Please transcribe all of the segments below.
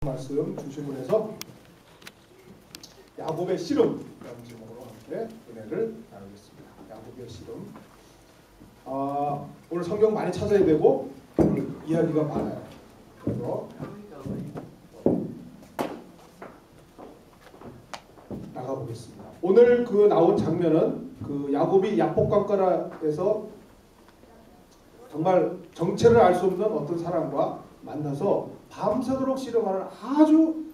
말씀 중심으로 해서 야곱의 씨름이라는 제목으로 함께 은혜를 나누겠습니다. 야곱의 씨름. 오늘 성경 많이 찾아야 되고 오늘 이야기가 많아요. 그래서 나가보겠습니다. 오늘 나온 장면은 야곱이 야복강가라에서 정말 정체를 알 수 없는 어떤 사람과 만나서 밤새도록 씨름하는 아주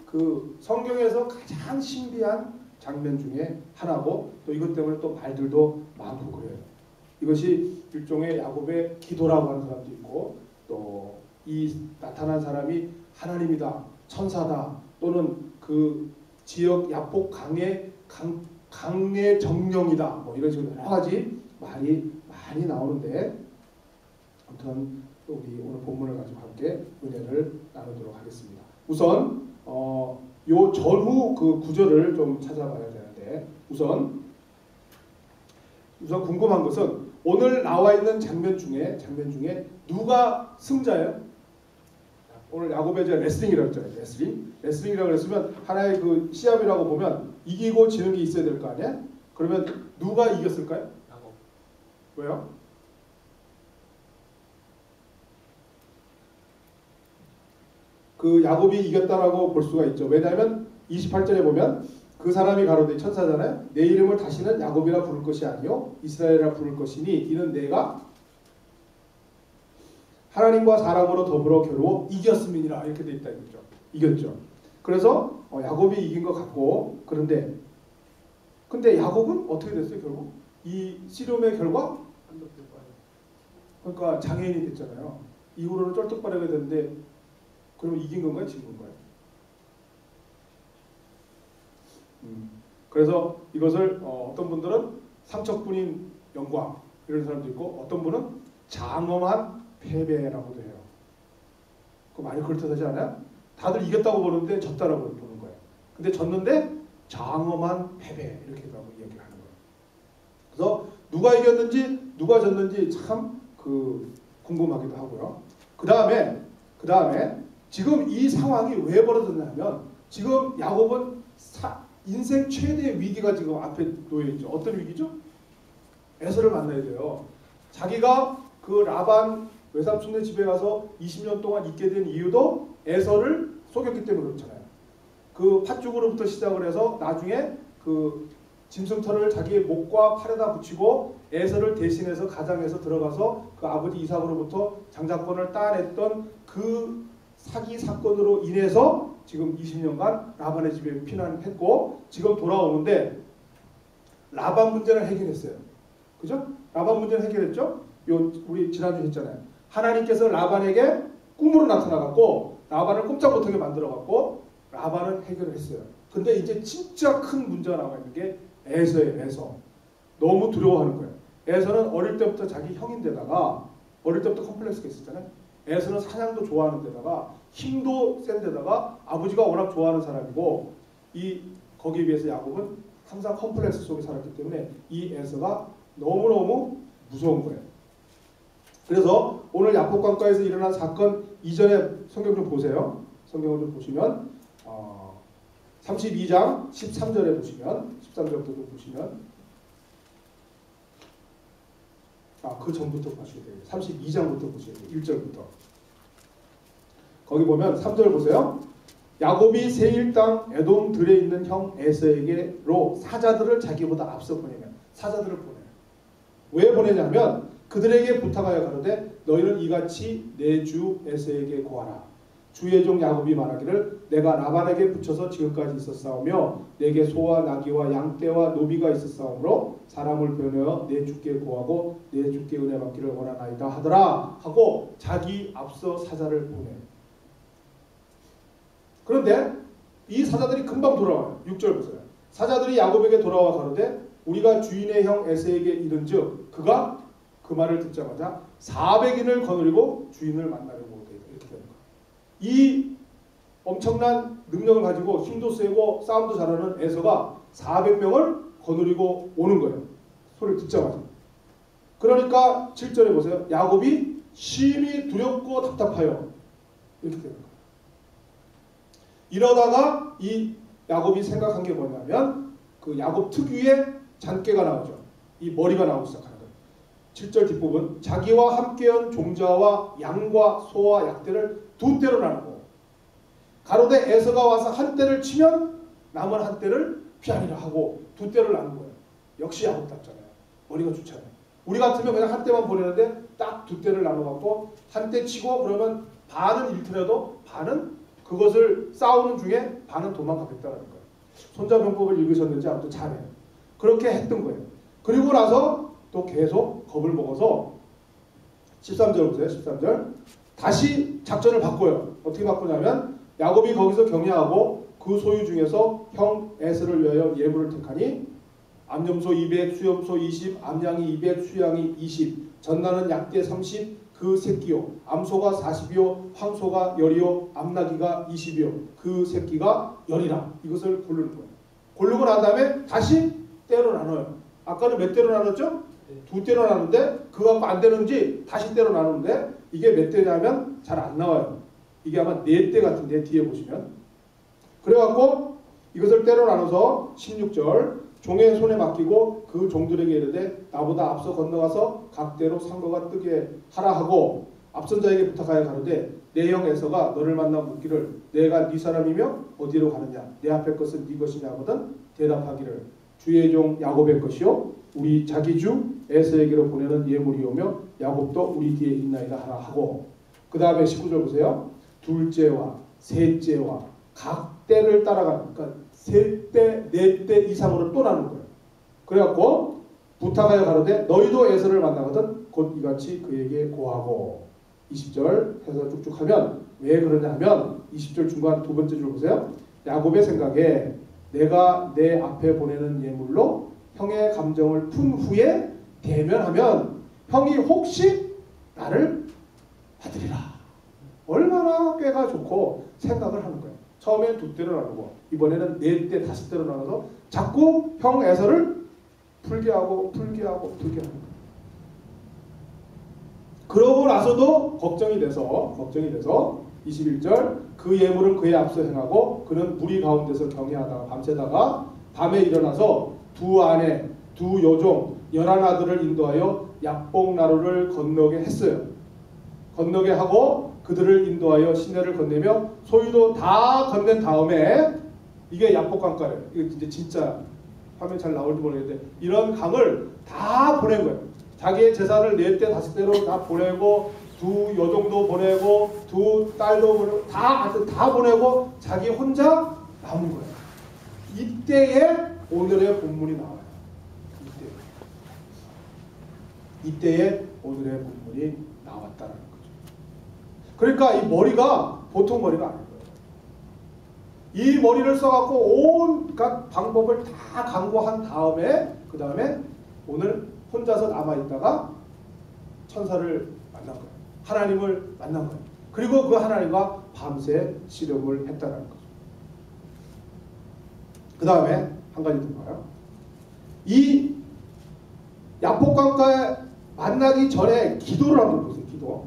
성경에서 가장 신비한 장면 중에 하나고, 또 이것 때문에 또 말들도 많고 그래요. 이것이 일종의 야곱의 기도라고 하는 사람도 있고, 또 이 나타난 사람이 하나님이다, 천사다, 또는 그 지역 야복 강의 정령이다, 뭐 이런 식으로 여러 가지 말이 많이 나오는데, 아무튼 우리 오늘 본문을 가지고 함께 은혜를 나누도록 하겠습니다. 우선 요 전후 구절을 좀 찾아봐야 되는데, 우선 궁금한 것은 오늘 나와 있는 장면 중에 누가 승자예요? 오늘 야곱의 레슬링이라고 했잖아요. 레슬링이라고 했으면 하나의 시합이라고 보면 이기고 지는 게 있어야 될 거 아니야? 그러면 누가 이겼을까요? 야곱. 왜요? 야곱이 이겼다라고 볼 수가 있죠. 왜냐하면 28절에 보면 그 사람이 가로되, 천사잖아요. 내 이름을 다시는 야곱이라 부를 것이 아니요 이스라엘이라 부를 것이니 이는 내가 하나님과 사람으로 더불어 겨루어 이겼음이니라, 이렇게 돼 있다 이거죠. 이겼죠. 그래서 야곱이 이긴 것 같고, 근데 야곱은 어떻게 됐어요? 결국 이 씨름의 결과, 그러니까 장애인이 됐잖아요. 이후로는 쩔뚝거리게 됐는데, 그러면 이긴 건가요? 진 건가요? 그래서 이것을 어떤 분들은 삼척분인 영광 이런 사람도 있고, 어떤 분은 장엄한 패배라고도 해요. 그거 많이 그렇다하지 않아요? 다들 이겼다고 보는데 졌다라고 보는 거예요. 근데 졌는데 장엄한 패배, 이렇게 이야기를 하는 거예요. 그래서 누가 이겼는지 누가 졌는지 참 궁금하기도 하고요. 그 다음에 지금 이 상황이 왜 벌어졌냐면, 지금 야곱은 인생 최대의 위기가 지금 앞에 놓여 있죠. 어떤 위기죠? 에서를 만나야 돼요. 자기가 라반 외삼촌네 집에 가서 20년 동안 있게 된 이유도 에서를 속였기 때문에 그렇잖아요. 팥죽으로부터 시작을 해서 나중에 짐승털을 자기의 목과 팔에다 붙이고 에서를 대신해서 가장에서 들어가서 아버지 이삭으로부터 장자권을 따냈던 사기 사건으로 인해서 지금 20년간 라반의 집에 피난했고, 지금 돌아오는데 라반 문제는 해결했어요. 그죠? 라반 문제는 해결했죠? 우리 지난주에 했잖아요. 하나님께서 라반에게 꿈으로 나타나갖고 라반을 꼼짝 못하게 만들어갖고 라반은 해결을 했어요. 근데 이제 진짜 큰 문제가 나와 있는 게 에서예요. 에서. 너무 두려워하는 거예요. 에서는 어릴 때부터 자기 형인데다가 어릴 때부터 컴플렉스가 있었잖아요. 에서는 사냥도 좋아하는 데다가 힘도 센 데다가 아버지가 워낙 좋아하는 사람이고, 거기에 비해서 야곱은 항상 컴플렉스 속에 살았기 때문에 이 에서가 너무너무 무서운 거예요. 그래서 오늘 야복강가에서 일어난 사건 이전에 성경 좀 보세요. 성경을 좀 보시면 32장 13절에 보시면, 13절부터 보시면, 그 전부터 보셔야 돼요. 32장부터 보셔야 돼요. 1절부터. 거기 보면 3절 보세요. 야곱이 세일 땅 에돔 들에 있는 형 에서에게로 사자들을 자기보다 앞서 보내면, 사자들을 보내요. 왜 보내냐면 그들에게 부탁하여 가로되 너희는 이같이 내 주 에서에게 고하라. 주의 종 야곱이 말하기를 내가 라반에게 붙여서 지금까지 있었사오며 내게 소와 나귀와 양떼와 노비가 있었사오므로 사람을 변호하여 내 주께 고하고 내 주께 은혜 받기를 원하나이다 하더라 하고 자기 앞서 사자를 보내요. 그런데 이 사자들이 금방 돌아와요. 6절 보세요. 사자들이 야곱에게 돌아와 가로되 우리가 주인의 형 에서에게 이른즉 그가 그 말을 듣자마자 400인을 거느리고 주인을 만나려고 오게 이렇게 되는 거예요. 이 엄청난 능력을 가지고 힘도 세고 싸움도 잘하는 에서가 400명을 거느리고 오는 거예요. 소리를 듣자마자. 그러니까 7절에 보세요. 야곱이 심히 두렵고 답답하여 이렇게 되는 거예요. 이러다가 이 야곱이 생각한 게 뭐냐면 그 야곱 특유의 잔꾀가 나오죠. 이 머리가 나오기 시작하는 거예요. 7절 뒷부분 자기와 함께한 종자와 양과 소와 약대를 두 떼로 나누고 가로되 에서가 와서 한 떼를 치면 남은 한 떼를 피하리라 하고 두 떼를 나눈 거예요. 역시 야곱답잖아요. 머리가 좋잖아요. 우리 같으면 그냥 한 떼만 보내는데 딱 두 떼를 나눠갖고 한 떼 치고 그러면 반은 잃더라도 반은 그것을 싸우는 중에 반은 도망가겠다는 거예요. 손자병법을 읽으셨는지 아무튼 잘해요. 그렇게 했던 거예요. 그리고 나서 또 계속 겁을 먹어서 13절 보세요. 13절 다시 작전을 바꿔요. 어떻게 바꾸냐면 야곱이 거기서 경야하고 그 소유 중에서 형 에서를 위하여 예물을 택하니 암염소 200, 수염소 20, 암양이 200, 수양이 20, 전나는 약대 30, 그 새끼요. 암소가 40이요, 황소가 10이요, 암나귀가 20이요. 그 새끼가 10이라. 이것을 고르는 거예요. 고르고 난 다음에 다시 떼로 나눠요. 아까는 몇 떼로 나눴죠? 두 떼로 나누는데 그거 갖고 안 되는지 다시 떼로 나누는데 이게 몇 떼냐면 잘 안 나와요. 이게 아마 네 떼 같은데 뒤에 보시면. 그래갖고 이것을 떼로 나눠서 16절 종의 손에 맡기고 그 종들에게 이르되 나보다 앞서 건너가서 각대로 상거가 뜨게 하라 하고 앞선 자에게 부탁하여 가로되 내 형 에서가 너를 만나 묻기를 내가 네 사람이며 어디로 가느냐 내 앞에 것은 네 것이냐 하거든 대답하기를 주의 종 야곱의 것이요 우리 자기 주 에서에게로 보내는 예물이오며 야곱도 우리 뒤에 있나이다 하라 하고 그 다음에 19절 보세요. 둘째와 셋째와 각 때를 따라가는 그러니까 세 때, 네 때 이상으로 또 나눈 거예요. 그래갖고 부탁하여 가로되 너희도 에서를 만나거든 곧 이같이 그에게 고하고 20절 해서 쭉쭉 하면 왜 그러냐 하면 20절 중간 두 번째 줄 보세요. 야곱의 생각에 내가 내 앞에 보내는 예물로 형의 감정을 푼 후에 대면하면 형이 혹시 나를 받으리라. 얼마나 꾀가 좋고 생각을 하는 거예요. 처음엔 두 떼로 나누고 이번에는 네 떼, 다섯 떼로 나눠서 자꾸 형 에서를 풀게 하고 하는 거예요. 그러고 나서도 걱정이 돼서 21절 그 예물은 그의 앞서 행하고 그는 무리 가운데서 경외하다가 밤새다가 밤에 일어나서 두 아내 두 여종 11아들을 인도하여 약복나루를 건너게 했어요. 건너게 하고 그들을 인도하여 시내를 건네며 소유도 다 건넨 다음에 이게 약복강가래요. 이게 이제 진짜 화면 잘 나올지 모르겠는데 이런 강을 다 보낸 거예요. 자기의 재산을 네 떼, 다섯 떼로 다 보내고 두 여종도 보내고 두 딸도 보내고 다 보내고 자기 혼자 남은 거예요. 이때에 오늘의 본문이 나와요. 이때에 오늘의 본문이 나왔다는 거죠. 그러니까 이 머리가 보통 머리가 아닌 거예요. 이 머리를 써갖고 온갖 방법을 다 강구한 다음에 그 다음에 오늘 혼자서 남아있다가 천사를 만난 거예요. 하나님을 만난 거예요. 그리고 그 하나님과 밤새 씨름을 했다는 거죠. 그 다음에 한 가지 더 봐요. 이 야복강가에 만나기 전에 기도를 한번 보세요. 기도.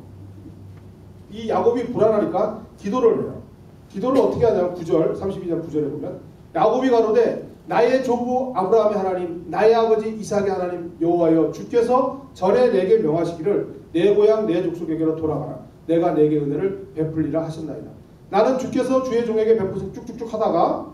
이 야곱이 불안하니까 기도를 해요. 기도를 어떻게 하냐면 9절 32장 9절에 보면 야곱이 가로되 나의 조부 아브라함의 하나님 나의 아버지 이삭의 하나님 여호와여 주께서 전에 내게 명하시기를 내 고향 내 족속에게로 돌아가라 내가 내게 은혜를 베풀리라 하셨나이다. 나는 주께서 주의 종에게 베푸신 쭉쭉쭉 하다가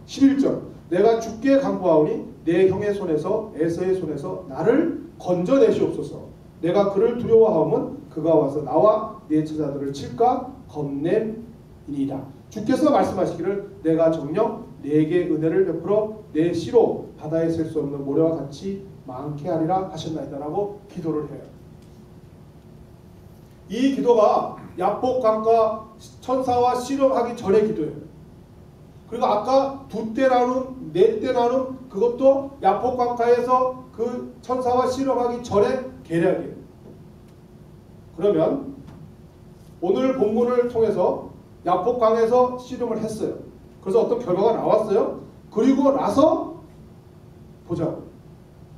11절 내가 주께 간구하오니 내 형의 손에서 에서의 손에서 나를 건져내시옵소서. 내가 그를 두려워하면 그가 와서 나와 네 처자들을 칠까 겁냄이니이다. 주께서 말씀하시기를 내가 정녕 내게 은혜를 베풀어 내 씨로 바다에 셀 수 없는 모래와 같이 많게 하리라 하셨나이다 라고 기도를 해요. 이 기도가 야복강가 천사와 씨름하기 전의 기도예요. 그리고 아까 두 때 나눔, 네 때 나눔 그것도 야복강가에서 그 천사와 씨름하기 전에 계략이에요. 그러면 오늘 본문을 통해서 야복강에서 씨름을 했어요. 그래서 어떤 결과가 나왔어요. 그리고 나서 보자고.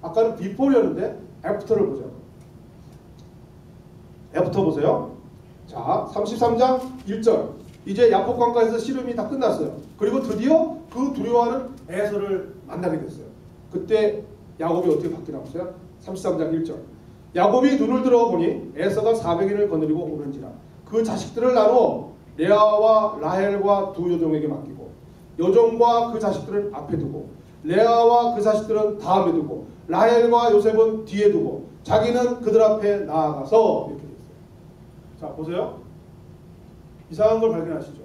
아까는 비포였는데 애프터를 보자고. 애프터 보세요. 자, 33장 1절 이제 야복강가에서 씨름이 다 끝났어요. 그리고 드디어 그 두려워하는 에서를 만나게 됐어요. 그때 야곱이 어떻게 바뀌어 나왔어요? 33장 1절. 야곱이 눈을 들어보니 에서가 400인을 거느리고 오는지라. 그 자식들을 나누어 레아와 라헬과 두 여종에게 맡기고 여종과 그 자식들은 앞에 두고 레아와 그 자식들은 다음에 두고 라헬과 요셉은 뒤에 두고 자기는 그들 앞에 나아가서 이렇게 됐어요. 자 보세요. 이상한 걸 발견하시죠.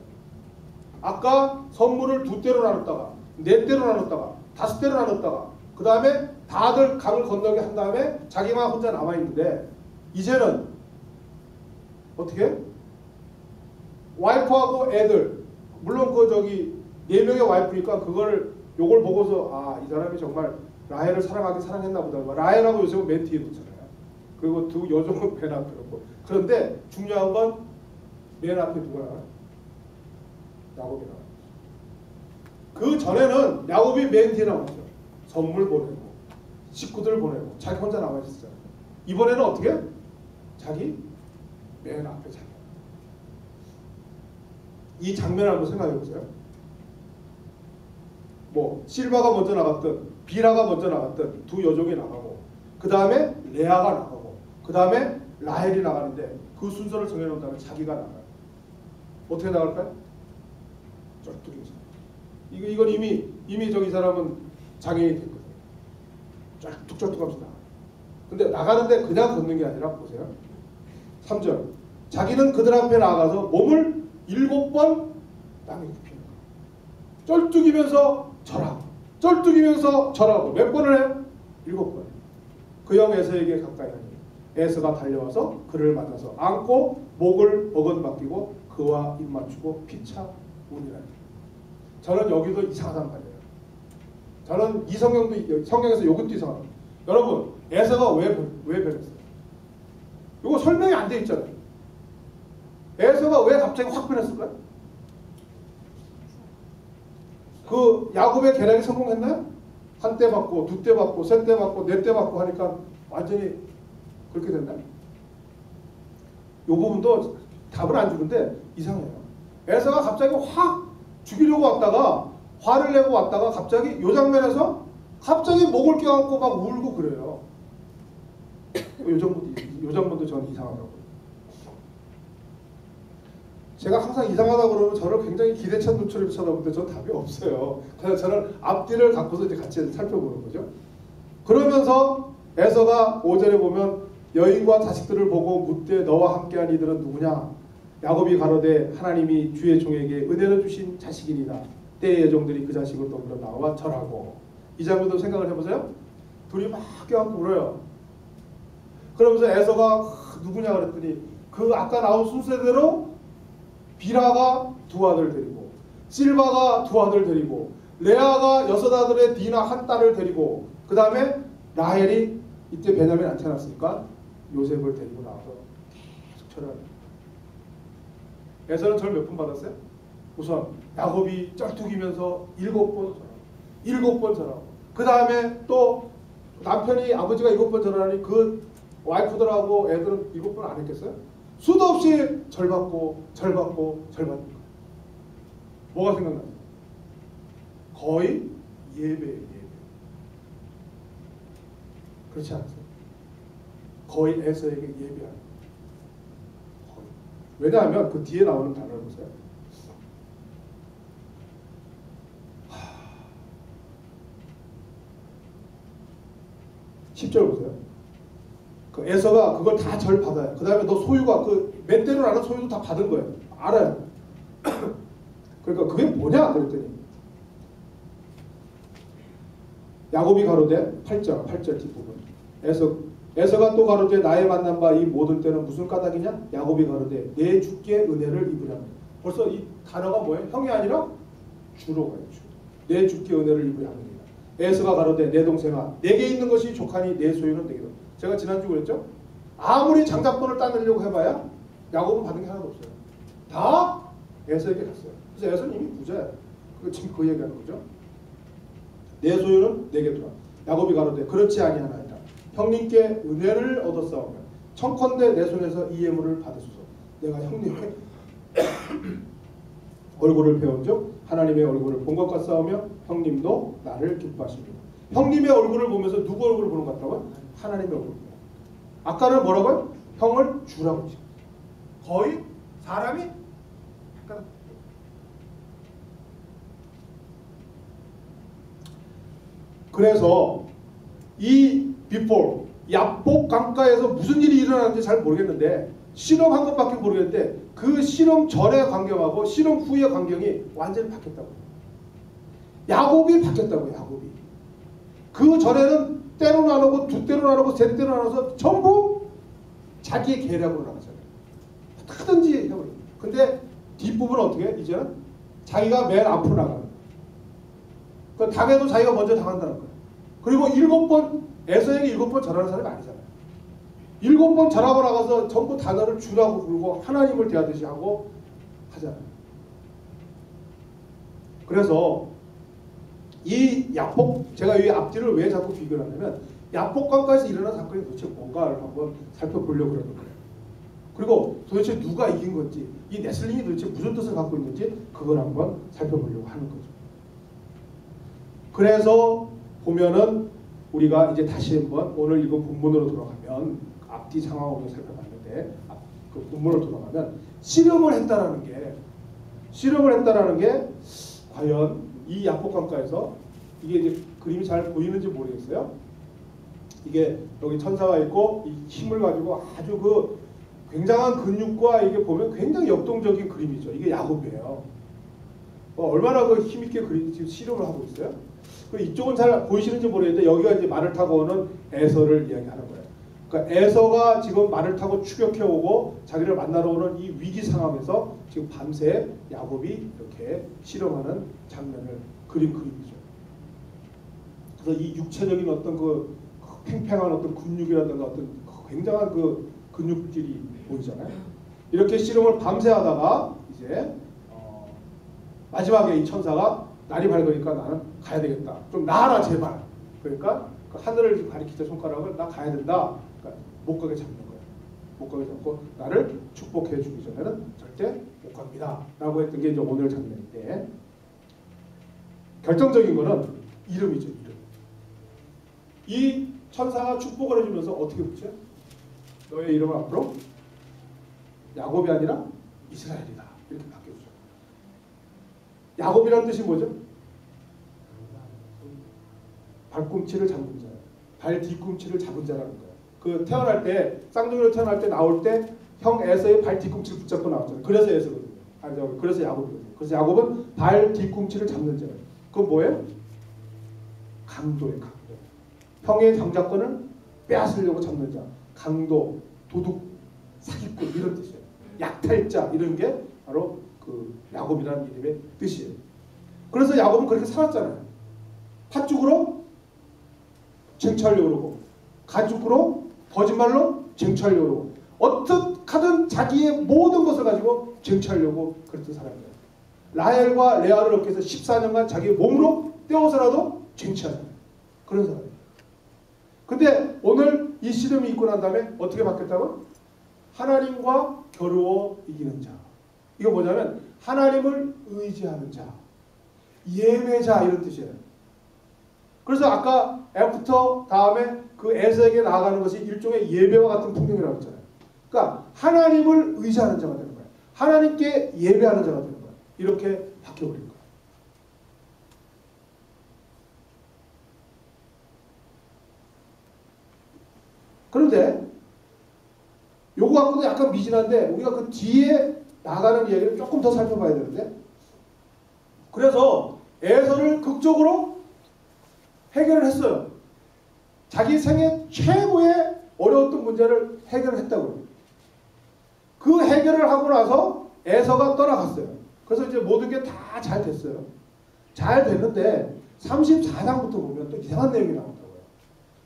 아까 선물을 2대로 나눴다가 4대로 나눴다가 5대로 나눴다가 그 다음에 다들 강을 건너게 한 다음에 자기만 혼자 남아있는데 이제는 어떻게? 와이프하고 애들 물론 그 저기 4명의 와이프니까 요걸 보고서 아 이 사람이 정말 라헬을 사랑하긴 사랑했나 보다. 라헬하고 요셉은 맨 뒤에 놓잖아요. 그리고 두 여종은 맨 앞에 놓고. 그런데 중요한 건 맨 앞에 누가 나와요? 야곱이 나와요. 그 전에는 야곱이 맨 뒤에 나왔죠. 선물 보내고 식구들 보내고 자기 혼자 남아 있었어요. 이번에는 어떻게? 자기 맨 앞에 자기. 이 장면을 한번 생각해 보세요. 뭐 실바가 먼저 나갔든 비라가 먼저 나갔든 두 여종이 나가고 그 다음에 레아가 나가고 그 다음에 라헬이 나가는데 그 순서를 정해놓은 다음에 자기가 나가요. 어떻게 나갈까요? 쩔뚝이죠. 이건 이미 저기 사람은 장애인이 됐거든요. 쩔뚝쩔뚝하면서 나가요. 근데 나가는데 그냥 걷는 게 아니라 보세요. 3절. 자기는 그들 앞에 나가서 몸을 7번 땅에 굽히는 거예요. 쩔뚝이면서 절하고 쩔뚝이면서 절하고 몇 번을 해요? 7번. 그 형 에서에게 가까이 하니 에서가 달려와서 그를 만나서 안고 목을 어건맡기고 그와 입 맞추고 피차 우니라. 저는 여기도 이상하단 말이에요. 저는 이 성경에서 이것도 이상합니다. 여러분 에서가 왜 변했어요? 이거 설명이 안 돼 있잖아요. 에서가 왜 갑자기 확 변했을까요? 그 야곱의 계략이 성공했나요? 한 대 받고 두 대 받고 세 대 받고 네 대 받고 하니까 완전히 그렇게 됐나요? 이 부분도 답을 안 주는데 이상해요. 에서가 갑자기 확 죽이려고 왔다가 화를 내고 왔다가 갑자기 이 장면에서 갑자기 목을 껴안고 막 울고 그래요. 이 장면도 저는 이상하다고요. 제가 항상 이상하다고 그러면 저를 굉장히 기대찬 눈초리로 쳐다보는데 저는 답이 없어요. 그래서 저는 앞뒤를 갖고서 이제 같이 살펴보는 거죠. 그러면서 에서가 5절에 보면 여인과 자식들을 보고 묻되 너와 함께한 이들은 누구냐? 야곱이 가로되 하나님이 주의 종에게 은혜를 주신 자식이니라. 때의 여종들이 그 자식을 더불어 나와 절하고. 이 장면도 생각을 해보세요. 둘이 막 껴안고 울어요. 그러면서 에서가 누구냐 그랬더니 그 아까 나온 순서대로 비라가 두 아들 데리고 실바가 두 아들 데리고 레아가 6아들의 디나 한 딸을 데리고 그 다음에 라헬이 이때 베냐민 안 태어났으니까 요셉을 데리고 나와서 계속 절하는. 에서는 절 몇 번 받았어요? 우선 야곱이 쩔뚝이면서 7번 절하고 7번 절하고 그 다음에 또 남편이 아버지가 7번 절하니 그 와이프들하고 애들은 7번 안 했겠어요? 수도 없이 절받고 절받고 절받는 거예요. 뭐가 생각나요? 거의 예배예요. 그렇지 않으세요? 거의 에서에게 예배하는 거예요. 왜냐하면 그 뒤에 나오는 단어를 보세요. 10절 보세요. 그 에서가 그걸 다 절 받아요. 그 다음에 너 소유가 그 몇 대로 나는 소유도 다 받은 거예요. 알아요. 그러니까 그게 뭐냐 그랬더니 야곱이 가로되 8절 뒷부분 에서가 또 가로되 나의 만난 바 이 모든 때는 무슨 까닭이냐? 야곱이 가로되 내 주께 은혜를 입으려면. 벌써 이 단어가 뭐예요? 형이 아니라 주로 가요. 주. 내 주께 은혜를 입으려 합니다. 에서가 가로되 내 동생아 내게 있는 것이 족하니 내 소유는 내게로. 제가 지난주 그랬죠? 아무리 장작권을 따내려고 해봐야 야곱은 받은 게 하나도 없어요. 다 에서에게 갔어요. 그래서 에서는 이미 부자예요. 지금 그 얘기하는 거죠. 내 소유는 내게 두라. 야곱이 가로되 그렇지 아니하나이다. 형님께 은혜를 얻었사오며 청컨대 내 손에서 이 예물을 받으소서. 내가 형님께 얼굴을 배운즉 하나님의 얼굴을 본 것 같사오며 형님도 나를 기뻐하십니다. 형님의 얼굴을 보면서 누구 얼굴을 보는 것 같다고요? 하나님의 얼굴을. 아까는 뭐라고요? 형을 주라고 했죠. 거의 사람이 약간 그래서 이 before 야복 강가에서 무슨 일이 일어나는지 잘 모르겠는데 실험한 것밖에 모르겠는데 그 실험 전의 광경하고 실험 후의 광경이 완전히 바뀌었다고요. 야곱이 바뀌었다고요. 야곱이. 그 전에는 때로 나누고 두 때로 나누고 세 때로 나눠서 전부 자기의 계략으로 나가잖아요. 하든지 해버려요. 근데 뒷부분은 어떻게 해? 이제는 자기가 맨 앞으로 나가는 거예요. 그 당해도 자기가 먼저 당한다는 거예요. 그리고 7번 에서에게 7번 절하는 사람이 아니잖아요. 7번 절하고 나가서 전부 단어를 주라고 부르고 하나님을 대하듯이 하고 하잖아요. 그래서 이 야복, 제가 이 앞뒤를 왜 자꾸 비교를 하냐면 야복강가에서 일어난 사건이 도대체 뭔가를 한번 살펴보려고 그러는 거예요. 그리고 도대체 누가 이긴 건지, 이 네슬림이 도대체 무슨 뜻을 갖고 있는지 그걸 한번 살펴보려고 하는 거죠. 그래서 보면은 우리가 이제 다시 한번 오늘 읽은 본문으로 돌아가면 앞뒤 상황을 살펴봤는데 그 본문으로 돌아가면 실험을 했다라는 게 과연 이 야복강가에서 이게 이제 그림이 잘 보이는지 모르겠어요. 이게 여기 천사가 있고 이 힘을 가지고 아주 그 굉장한 근육과 이게 보면 굉장히 역동적인 그림이죠. 이게 야곱이에요. 얼마나 그 힘있게 지금 실험을 하고 있어요. 이쪽은 잘 보이시는지 모르겠는데 여기가 이제 말을 타고 오는 에서를 이야기하는 거예요. 그러니까 에서가 지금 말을 타고 추격해 오고 자기를 만나러 오는 이 위기 상황에서 지금 밤새 야곱이 이렇게 실험하는 장면을 그린 그림이죠. 그래서 이 육체적인 어떤 그 팽팽한 어떤 근육이라든가 어떤 굉장한 그 근육질이 보이잖아요. 이렇게 실험을 밤새 하다가 이제 마지막에 이 천사가 날이 밝으니까 나는 가야 되겠다. 좀 나아라 제발. 그러니까 그 하늘을 가리키자 손가락을 나 가야 된다. 그러니까 못 가게 잡는 거예요. 못 가게 잡고 나를 축복해 주기 전에는 절대 못 갑니다. 라고 했던 게 이제 오늘 장면인데 결정적인 거는 이름이죠. 이름. 이 천사가 축복을 해주면서 어떻게 붙여? 너의 이름은 앞으로 야곱이 아니라 이스라엘이다. 이렇게 바뀌었죠. 야곱이라는 뜻이 뭐죠? 발꿈치를 잡은 자, 발 뒤꿈치를 잡은 자라는 거예요. 그 태어날 때 쌍둥이로 태어날 때 나올 때 형 에서의 발 뒤꿈치를 붙잡고 나왔잖아요. 그래서 에서거든요. 아니 그래서 야곱이거든요. 그래서 야곱은 발 뒤꿈치를 잡는 자예요. 그건 뭐예요? 강도예요. 강도. 형의 경작권을 빼앗으려고 잡는 자, 강도, 도둑, 사기꾼 이런 뜻이에요. 약탈자 이런 게 바로 그 야곱이라는 이름의 뜻이에요. 그래서 야곱은 그렇게 살았잖아요. 팥죽으로 쟁취하려고 그러고 가죽으로 거짓말로 쟁취하려고 그러고 어떻게든 자기의 모든 것을 가지고 쟁취하려고 그랬던 사람이에요. 라헬과 레아를 얻기 위해서 14년간 자기의 몸으로 떼어서라도 쟁취하잖아요. 그런 사람이에요. 근데 오늘 이 시름이 있고 난 다음에 어떻게 바뀌었다고? 하나님과 겨루어 이기는 자. 이거 뭐냐면 하나님을 의지하는 자, 예배자 이런 뜻이에요. 그래서 아까 애프터 다음에 그 에서에게 나아가는 것이 일종의 예배와 같은 풍경이라고 했잖아요. 그러니까 하나님을 의지하는 자가 되는 거예요. 하나님께 예배하는 자가 되는 거예요. 이렇게 바뀌어버린 거예요. 그런데 요거 갖고도 약간 미진한데 우리가 그 뒤에 나가는 이야기를 조금 더 살펴봐야 되는데 그래서 에서를 극적으로 해결을 했어요. 자기 생애 최고의 어려웠던 문제를 해결했다고요. 그 해결을 하고 나서 에서가 떠나갔어요. 그래서 이제 모든 게 다 잘 됐어요. 잘 됐는데 34장부터 보면 또 이상한 내용이 나온다고요.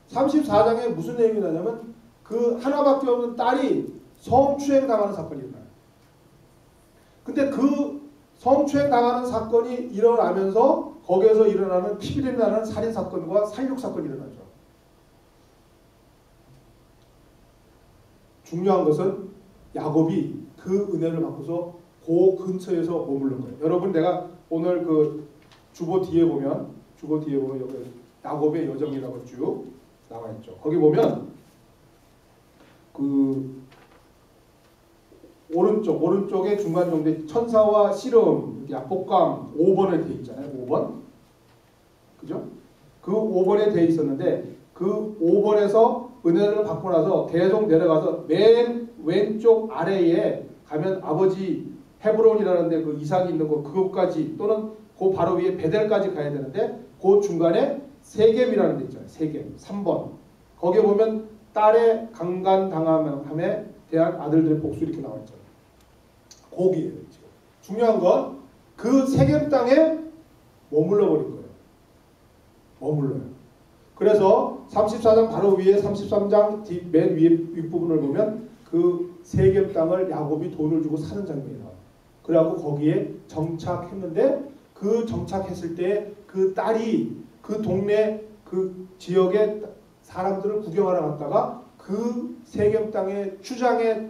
34장에 무슨 내용이 나냐면 그 하나밖에 없는 딸이 성추행 당하는 사건이 일어나요. 근데 그 성추행 당하는 사건이 일어나면서 거기에서 일어나는 피비린내 나는 살인 사건과 살육 사건이 일어나죠. 중요한 것은 야곱이 그 은혜를 받고서 그 근처에서 머무른 거예요. 여러분 내가 오늘 그 주보 뒤에 보면 여기 야곱의 여정이라고 쭉 나와 있죠. 거기 보면 그 오른쪽에 중간 정도에 천사와 씨름, 약복강 5번에 돼 있잖아요. 5번. 그죠? 그 5번에 돼 있었는데 그 5번에서 은혜를 받고 나서 계속 내려가서 맨 왼쪽 아래에 가면 아버지 헤브론이라는 데 그 이삭이 있는 거 그것까지 또는 그 바로 위에 베델까지 가야 되는데 그 중간에 세겜이라는 데 있잖아요. 세겜 3번. 거기에 보면 딸의 강간당함에 대한 아들들의 복수 이렇게 나와 있잖아요. 거기에요. 지금. 중요한 건 그 세겜 땅에 머물러 버린 거예요. 머물러요. 그래서 34장 바로 위에 33장 맨 위에 윗부분을 보면 그 세겜 땅을 야곱이 돈을 주고 사는 장면이 나와요. 그래갖고 거기에 정착했는데 그 정착했을 때 그 딸이 그 동네 그 지역의 사람들을 구경하러 갔다가 그 세겜 땅의 추장의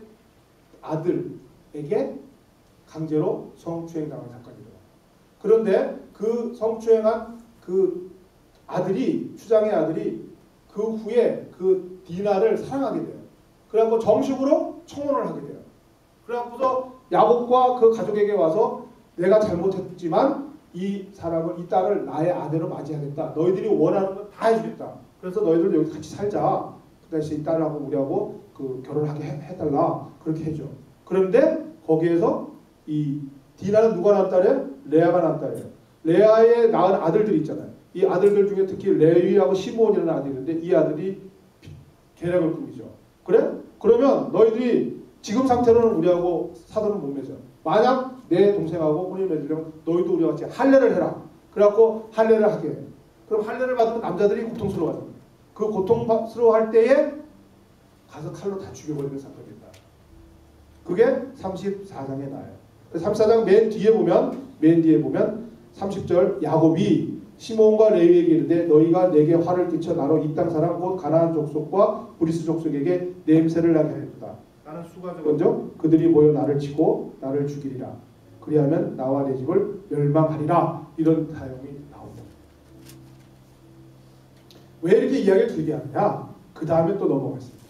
아들에게 강제로 성추행당한 사건이 일어나요. 그런데 그 성추행한 그 아들이 추장의 아들이 그 후에 그 디나를 사랑하게 돼요. 그래갖고 정식으로 청혼을 하게 돼요. 그래갖고서 야곱과 그 가족에게 와서 내가 잘못했지만 이 딸을 나의 아내로 맞이하겠다. 너희들이 원하는 건 다 해주겠다. 그래서 너희들 여기 같이 살자. 그 대신 이 딸하고 우리하고 그 결혼하게 해달라. 그렇게 해줘. 그런데 거기에서 이 디나는 누가 낳은 딸이에요? 레아가 낳은 딸이에요. 레아의 낳은 아들들이 있잖아요. 이 아들들 중에 특히 레위하고 시므온이라는 아들이 있는데 이 아들이 계략을 꾸미죠. 그래? 그러면 너희들이 지금 상태로는 우리하고 사돈을 못 맺어. 만약 내 동생하고 혼인을 맺으려면 너희도 우리와 같이 할례를 해라. 그래갖고 할례를 하게 해. 그럼 할례를 받으면 남자들이 고통스러워하잖아. 그 고통스러워할 때에 가서 칼로 다 죽여버리는 사건이 있다. 그게 34장에 나와요. 34장 맨 뒤에 보면 30절 야곱이 시몬과 레위에게 이르되 너희가 내게 화를 끼쳐 나로 이 땅 사람 곧 가나안 족속과 브리스 족속에게 냄새를 나게 하였다. 나는 수가 적은즉 그들이 모여 나를 치고 나를 죽이리라. 그리하면 나와 내 집을 멸망하리라. 이런 사용이 나옵니다. 왜 이렇게 이야기를 길게 하느냐? 그 다음에 또 넘어가겠습니다.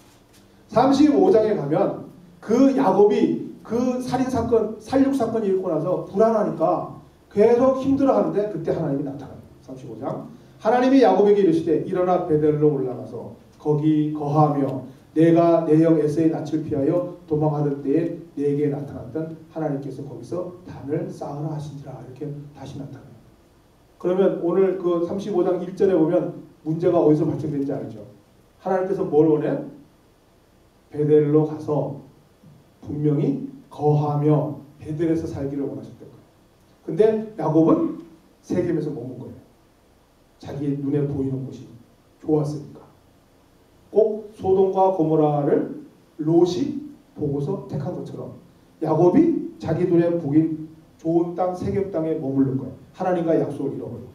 35장에 가면 그 야곱이 그 살육 사건이 있고 나서 불안하니까 계속 힘들어하는데 그때 하나님이 나타나요. 35장 하나님이 야곱에게 이르시되 일어나 베델로 올라가서 거기 거하며 내가 내 형 에서의 낯을 피하여 도망하던 때에 내게 나타났던 하나님께서 거기서 단을 쌓으라 하시니라. 이렇게 다시 나타나요. 그러면 오늘 그 35장 1절에 보면 문제가 어디서 발생된지 알죠? 하나님께서 뭘 원해? 베델로 가서 분명히 거하며 베델에서 살기를 원하셨던 거예요. 근데 야곱은 세겜에서 머문 거예요. 자기 눈에 보이는 곳이 좋았으니까. 꼭 소돔과 고모라를 롯이 보고서 택한 것처럼 야곱이 자기 눈에 보긴 좋은 땅 세겜 땅에 머무른 거예요. 하나님과 약속을 잃어버리고.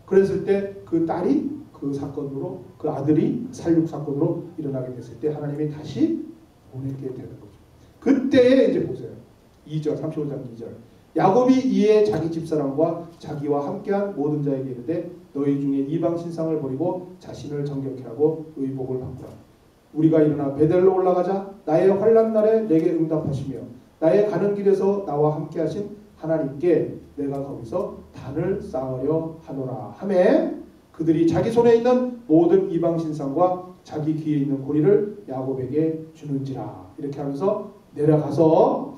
그랬을 때 그 딸이 그 사건으로 그 아들이 살육 사건으로 일어나게 됐을 때 하나님이 다시 보내게 되는 거죠. 그때에 이제 보세요. 2절 35장 2절 야곱이 이에 자기 집사람과 자기와 함께한 모든 자에게 이르되 너희 중에 이방 신상을 버리고 자신을 정결케 하고 의복을 바꾸라. 우리가 일어나 베델로 올라가자. 나의 환난 날에 내게 응답하시며 나의 가는 길에서 나와 함께하신 하나님께 내가 거기서 단을 쌓으려 하노라 하매 그들이 자기 손에 있는 모든 이방 신상과 자기 귀에 있는 고리를 야곱에게 주는지라. 이렇게 하면서 내려가서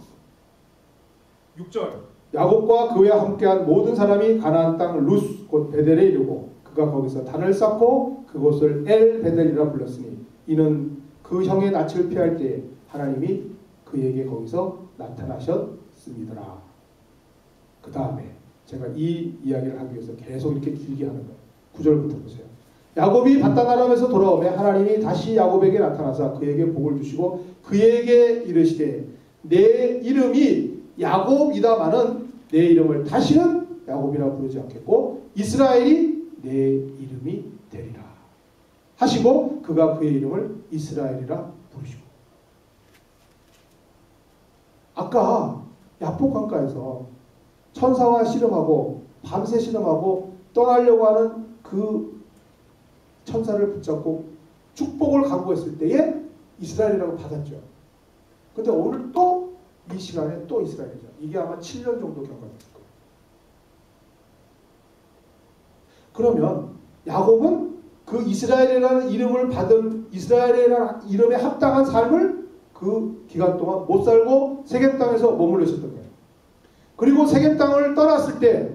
6절 야곱과 그와 함께한 모든 사람이 가나안 땅 루스 곧 베델에 이르고 그가 거기서 단을 쌓고 그곳을 엘 베델이라 불렀으니 이는 그 형의 낯을 피할 때에 하나님이 그에게 거기서 나타나셨습니다. 그 다음에 제가 이 이야기를 하기 위해서 계속 이렇게 길게 하는 거예요. 9절부터 보세요. 야곱이 바다나람에서 돌아오매 하나님이 다시 야곱에게 나타나사 그에게 복을 주시고 그에게 이르시되 내 이름이 야곱이다마는 내 이름을 다시는 야곱이라 부르지 않겠고 이스라엘이 내 이름이 되리라 하시고 그가 그의 이름을 이스라엘이라 부르시고. 아까 야복 강가에서 천사와 씨름하고 밤새 씨름하고 떠나려고 하는 그 천사를 붙잡고 축복을 강구했을 때에 이스라엘이라고 받았죠. 근데 오늘 또 이 시간에 또 이스라엘이죠. 이게 아마 7년 정도 경과됐을 거예요. 그러면 야곱은 그 이스라엘이라는 이름을 받은 이스라엘이라는 이름에 합당한 삶을 그 기간 동안 못 살고 세겜 땅에서 머물러 있었던 거예요. 그리고 세겜 땅을 떠났을 때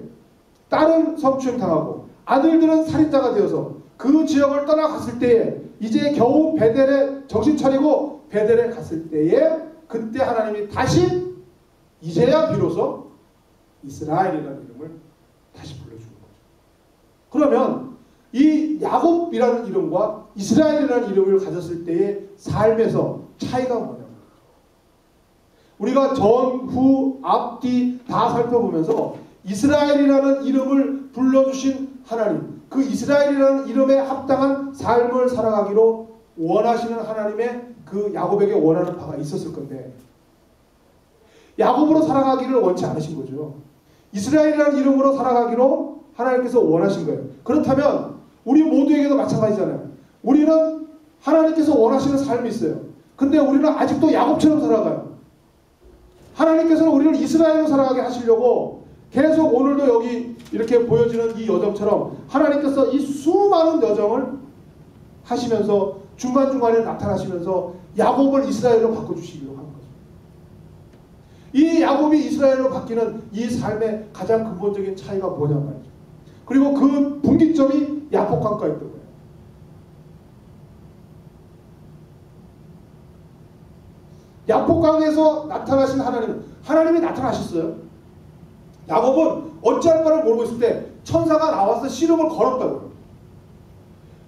딸은 성추행 당하고 아들들은 살인자가 되어서 그 지역을 떠나갔을 때에 이제 겨우 베델에 정신 차리고 베델에 갔을 때에 그때 하나님이 다시 이제야 비로소 이스라엘이라는 이름을 다시 불러주는 거죠. 그러면 이 야곱이라는 이름과 이스라엘이라는 이름을 가졌을 때의 삶에서 차이가 뭐냐면 우리가 전, 후, 앞, 뒤 다 살펴보면서 이스라엘이라는 이름을 불러주신 하나님, 그 이스라엘이라는 이름에 합당한 삶을 살아가기로 원하시는 하나님의 그 야곱에게 원하는 바가 있었을 건데 야곱으로 살아가기를 원치 않으신 거죠. 이스라엘이라는 이름으로 살아가기로 하나님께서 원하신 거예요. 그렇다면 우리 모두에게도 마찬가지잖아요. 우리는 하나님께서 원하시는 삶이 있어요. 근데 우리는 아직도 야곱처럼 살아가요. 하나님께서는 우리를 이스라엘로 살아가게 하시려고 계속 오늘도 여기 이렇게 보여지는 이 여정처럼 하나님께서 이 수많은 여정을 하시면서 중간중간에 나타나시면서 야곱을 이스라엘로 바꿔주시기로 하는 거죠. 이 야곱이 이스라엘로 바뀌는 이 삶의 가장 근본적인 차이가 뭐냐 말이죠. 그리고 그 분기점이 야복 강가였던 거예요. 야복 강에서 나타나신 하나님이 나타나셨어요. 야곱은 어찌할 바를 모르고 있을 때 천사가 나와서 씨름을 걸었다고요.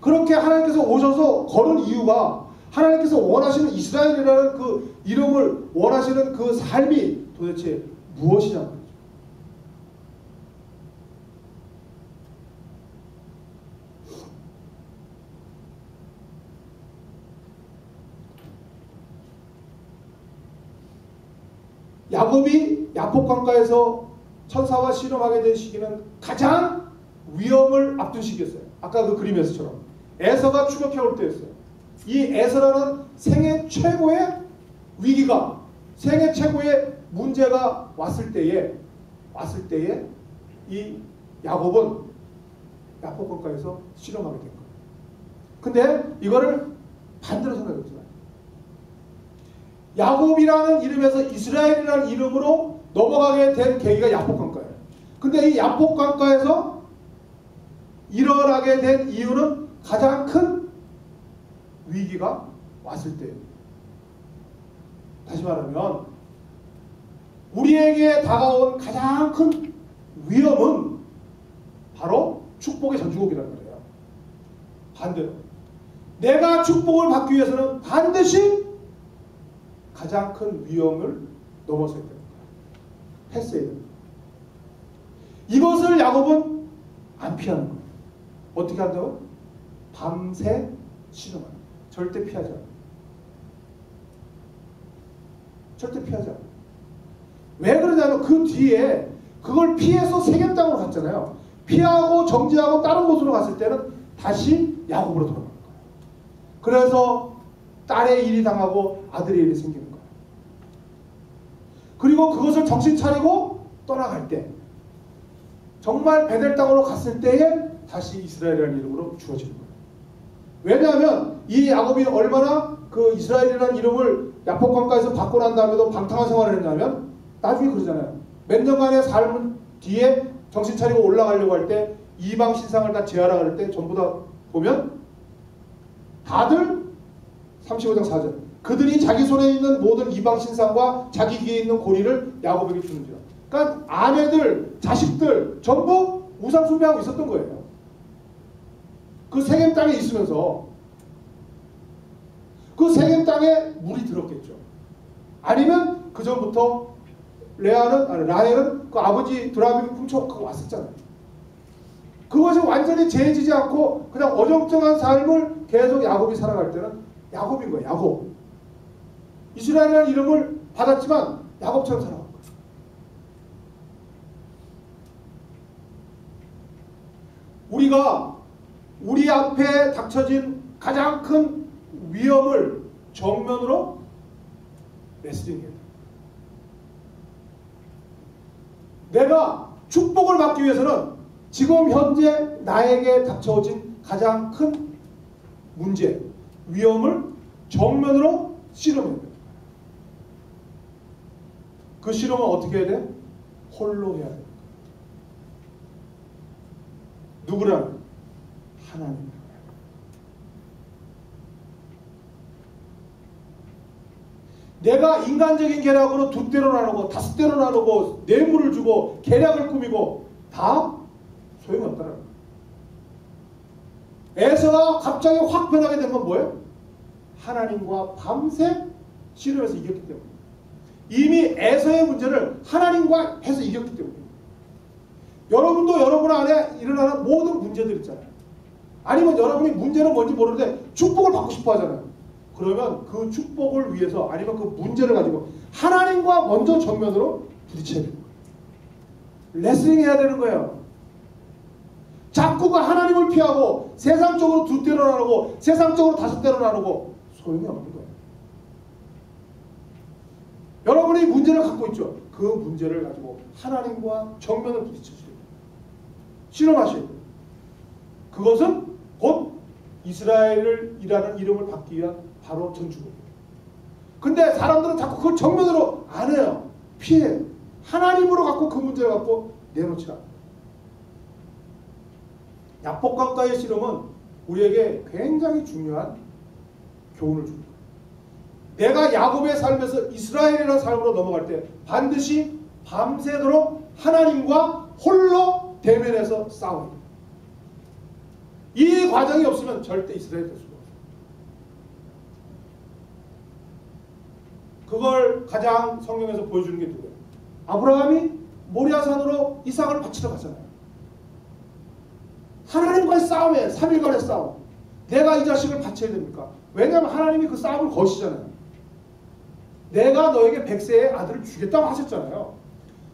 그렇게 하나님께서 오셔서 걸은 이유가 하나님께서 원하시는 이스라엘이라는 그 이름을 원하시는 그 삶이 도대체 무엇이냐 말이죠. 야곱이 야복 강가에서 천사와 씨름하게 된 시기는 가장 위험을 앞둔 시기였어요. 아까 그 그림에서처럼 에서가 추격해올 때였어요. 이 에서라는 생애 최고의 위기가, 생애 최고의 문제가 왔을 때에 이 야곱은 야복 강가에서 씨름하게 된 거예요. 근데 이거를 반대로 생각해 보세요. 야곱이라는 이름에서 이스라엘이라는 이름으로 넘어가게 된 계기가 야복 강가예요. 근데 이 야복 강가에서 일어나게 된 이유는 가장 큰 위기가 왔을 때예요. 다시 말하면 우리에게 다가온 가장 큰 위험은 바로 축복의 전주곡이라는 거예요. 반대로 내가 축복을 받기 위해서는 반드시 가장 큰 위험을 넘어서야 됩니다. 했어야 됩니다. 이것을 야곱은 안 피하는 거예요. 어떻게 한다고? 밤새 신음하는 거예요. 절대 피하지 않아요. 절대 피하지 않아요. 왜 그러냐면 그 뒤에 그걸 피해서 세겜 땅으로 갔잖아요. 피하고 정지하고 다른 곳으로 갔을 때는 다시 야곱으로 돌아가는 거예요. 그래서 딸의 일이 당하고 아들의 일이 생기는 거예요. 그리고 그것을 정신 차리고 떠나갈 때 정말 베델 땅으로 갔을 때에 다시 이스라엘이라는 이름으로 주어지는 거예요. 왜냐하면 이 야곱이 얼마나 그 이스라엘이라는 이름을 야복 강가에서 받고 난 다음에도 방탕한 생활을 했냐면 나중에 그러잖아요. 몇 년간의 삶 뒤에 정신 차리고 올라가려고 할 때 이방 신상을 다 제하라 그럴 때 전부 다 보면 다들 35장 4절 그들이 자기 손에 있는 모든 이방 신상과 자기 귀에 있는 고리를 야곱에게 주는지라. 그러니까 아내들, 자식들 전부 우상 숭배하고 있었던 거예요. 그 세겜 땅에 있으면서 그 세겜 땅에 물이 들었겠죠. 아니면 그 전부터 라헬은 그 아버지 드라비를 훔쳐가고 왔었잖아요. 그것이 완전히 재지지 않고 그냥 어정쩡한 삶을 계속 야곱이 살아갈 때는 야곱인 거예요. 야곱. 이스라엘이라는 이름을 받았지만 야곱처럼 살아간 거예요. 우리가 우리 앞에 닥쳐진 가장 큰 위험을 정면으로 레슬링해야 돼. 내가 축복을 받기 위해서는 지금 현재 나에게 닥쳐진 가장 큰 문제, 위험을 정면으로 실험해야 돼. 그 실험은 어떻게 해야 돼? 홀로 해야 돼. 누구랑? 하나님. 내가 인간적인 계략으로 2대로 나누고 5대로 나누고 뇌물을 주고 계략을 꾸미고 다 소용없다는 거예요. 에서가 갑자기 확 변하게 된 건 뭐예요? 하나님과 밤새 씨름해서 이겼기 때문에. 이미 에서의 문제를 하나님과 해서 이겼기 때문에. 여러분도 여러분 안에 일어나는 모든 문제들 있잖아요. 아니면 여러분이 문제는 뭔지 모르는데 축복을 받고 싶어 하잖아요. 그러면 그 축복을 위해서 아니면 그 문제를 가지고 하나님과 먼저 정면으로 부딪혀야 되는 거예요. 레슬링 해야 되는 거예요. 자꾸 그 하나님을 피하고 세상적으로 2대로 나누고 세상적으로 5대로 나누고 소용이 없는 거예요. 여러분이 문제를 갖고 있죠. 그 문제를 가지고 하나님과 정면을 부딪히셔야 돼요. 실험하셔야 돼요. 그것은 곧 이스라엘이라는 이름을 받기 위한 바로 전주곡이에요. 근데 사람들은 자꾸 그걸 정면으로 안 해요. 피해요. 하나님으로 갖고 그 문제를 갖고 내놓지 않아요. 야복강가의 실험은 우리에게 굉장히 중요한 교훈을 줍니다. 내가 야곱의 삶에서 이스라엘이라는 삶으로 넘어갈 때 반드시 밤새도록 하나님과 홀로 대면해서 싸워야 돼요. 이 과정이 없으면 절대 이스라엘이 될 수가 없어요. 그걸 가장 성경에서 보여주는 게 누구예요? 아브라함이 모리아산으로 이삭을 바치러 가잖아요. 하나님과의 싸움에 3일간의 싸움. 내가 이 자식을 바쳐야 됩니까? 왜냐하면 하나님이 그 싸움을 거시잖아요. 내가 너에게 100세의 아들을 주겠다고 하셨잖아요.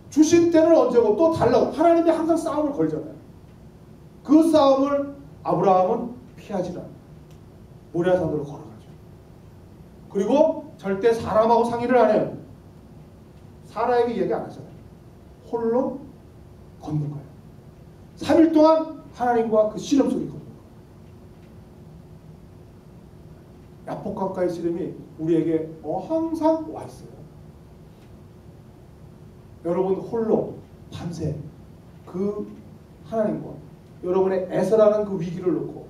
주신 때는 언제고 또 달라고. 하나님이 항상 싸움을 걸잖아요. 그 싸움을 아브라함은 피하지 않아요. 모리아산으로 걸어가죠. 그리고 절대 사람하고 상의를 안 해요. 사라에게 얘기 안 하잖아요. 홀로 걷는 거예요. 3일 동안 하나님과 그 실험 속에 걷는 거예요. 야복강가의 실험이 우리에게 항상 와 있어요. 여러분 홀로 밤새 그 하나님과 여러분의 에서라는 그 위기를 놓고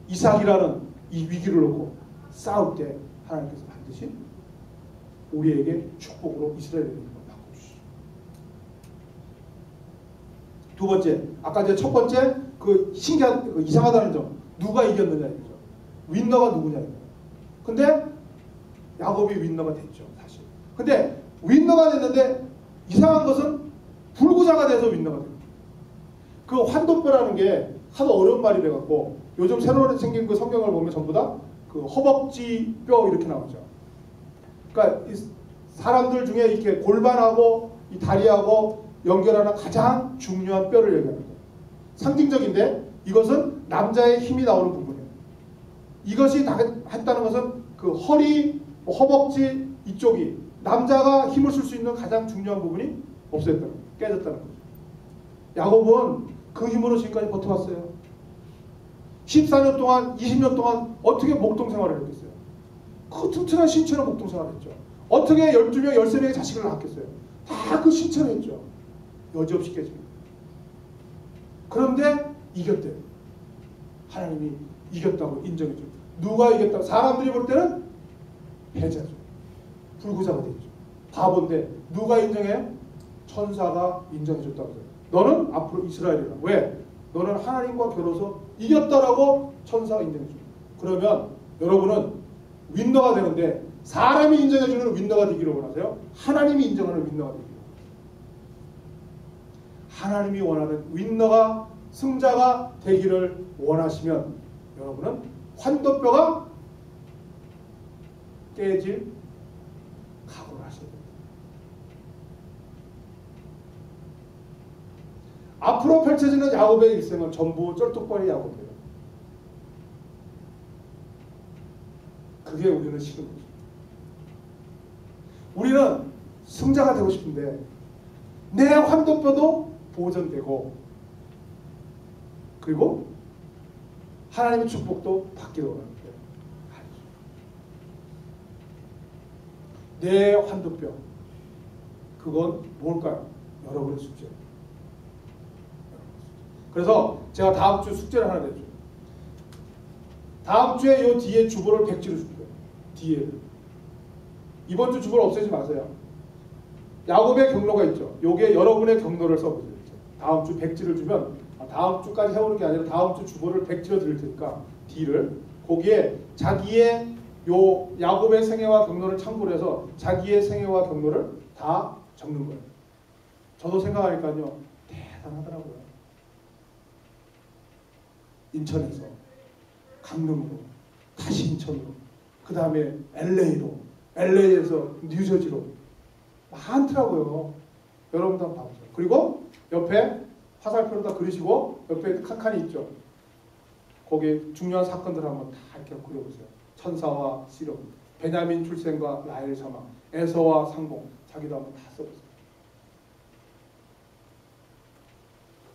이삭이라는 이 위기를 놓고 싸울 때 하나님께서 반드시 우리에게 축복으로 이스라엘의 이름을 바꿔주시죠. 두 번째, 아까 이제 첫 번째 그 신기한 그 이상하다는 점, 누가 이겼느냐 이거죠. 윈너가 누구냐 이거죠. 근데 야곱이 윈너가 됐죠, 사실. 근데 윈너가 됐는데 이상한 것은 불구자가 돼서 윈너가 됩니다. 그 환도뼈라는 게 하도 어려운 말이 돼갖고 요즘 새로 생긴 그 성경을 보면 전부 다 그 허벅지 뼈 이렇게 나오죠. 그러니까 이 사람들 중에 이렇게 골반하고 이 다리하고 연결하는 가장 중요한 뼈를 얘기하는 거예요. 상징적인데 이것은 남자의 힘이 나오는 부분이에요. 이것이 다 했다는 것은 그 허리, 허벅지 이쪽이 남자가 힘을 쓸 수 있는 가장 중요한 부분이 없어졌다는 거예요. 깨졌다는 거죠. 야곱은 그 힘으로 지금까지 버텨왔어요. 14년 동안, 20년 동안 어떻게 목동 생활을 했겠어요? 그 튼튼한 신체로 목동 생활을 했죠. 어떻게 12명, 13명의 자식을 낳았겠어요? 다 그 신체로 했죠. 여지없이 깨집니다. 그런데 이겼대요. 하나님이 이겼다고 인정해줘요. 누가 이겼다고? 사람들이 볼 때는 패자죠. 불구자가 됐죠. 바본데 누가 인정해요? 천사가 인정해줬다고 해요. 너는 앞으로 이스라엘이라. 왜? 너는 하나님과 겨뤄서 이겼다라고 천사가 인정해줘요. 그러면 여러분은 윈너가 되는데 사람이 인정해주는 윈너가 되기를 원하세요? 하나님이 인정하는 윈너가 되기를 원하세요? 하나님이 원하는 윈너가 승자가 되기를 원하시면 여러분은 환도뼈가 깨질 각오를 하셔야 됩니다. 앞으로 펼쳐지는 야곱의 일생은 전부 쩔뚝거리 야곱이에요. 그게 우리는 싫은 거죠. 우리는 승자가 되고 싶은데 내 환도뼈도 보존되고 그리고 하나님의 축복도 받기로 하는데 내 환도뼈 그건 뭘까요? 여러분의 숙제예요. 그래서 제가 다음 주 숙제를 하나 내줘요. 다음 주에 요 뒤에 주보를 100지로 줄 거예요. 뒤에를. 이번 주 주보를 없애지 마세요. 야곱의 경로가 있죠. 요게 여러분의 경로를 써보세요. 다음 주 100지를 주면 다음 주까지 해오는 게 아니라 다음 주 주보를 100지로 드릴 테니까 D를 거기에 자기의 요 야곱의 생애와 경로를 참고를 해서 자기의 생애와 경로를 다 적는 거예요. 저도 생각하니까요. 대단하더라고요. 인천에서 강릉으로 다시 인천으로 그 다음에 LA로 LA에서 뉴저지로 많더라고요. 여러분도 한번 봐보세요. 그리고 옆에 화살표로 다 그리시고 옆에 칸칸이 있죠. 거기에 중요한 사건들 한번 다 이렇게 그려보세요. 천사와 시력, 베냐민 출생과 라헬 사망, 에서와 상봉 자기도 한번 다 써보세요.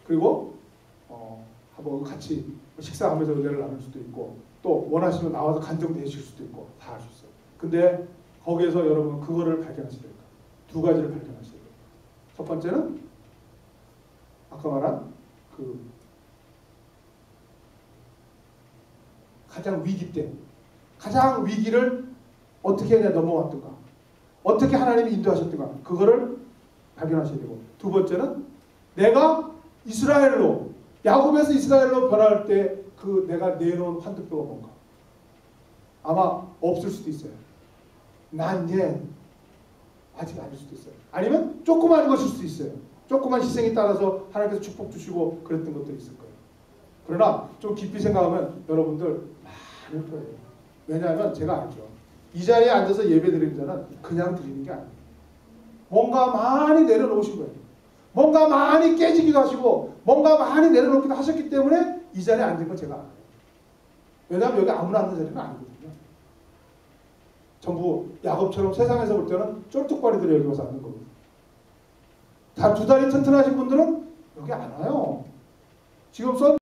그리고 한번 같이 식사하면서 은혜를 나눌 수도 있고 또 원하시면 나와서 간증되실 수도 있고 다 할 수 있어요. 근데 거기에서 여러분 그거를 발견하셔야 됩니다. 두 가지를 발견하셔야 돼요. 첫 번째는 아까 말한 그 가장 위기 때 가장 위기를 어떻게 내가 넘어왔던가 어떻게 하나님이 인도하셨던가 그거를 발견하셔야 되고 두 번째는 내가 이스라엘로 야곱에서 이스라엘로 변할 때 그 내가 내놓은 환도표가 뭔가 아마 없을 수도 있어요. 난 아직 아닐 수도 있어요. 아니면 조그만 것일 수도 있어요. 조그만 희생에 따라서 하나님께서 축복 주시고 그랬던 것도 있을 거예요. 그러나 좀 깊이 생각하면 여러분들 많을 거예요. 왜냐하면 제가 알죠. 이 자리에 앉아서 예배 드리는 자는 그냥 드리는 게 아니에요. 뭔가 많이 내려놓으신 거예요. 뭔가 많이 깨지기도 하시고 뭔가 많이 내려놓기도 하셨기 때문에 이 자리에 앉은 건 제가 알아요. 왜냐하면 여기 아무나 앉는 자리는 아니거든요. 전부 야곱처럼 세상에서 볼 때는 쫄뚝거리들이 여기 와서 앉는 거거든요. 다 두 다리 튼튼하신 분들은 여기 안 와요. 지금 선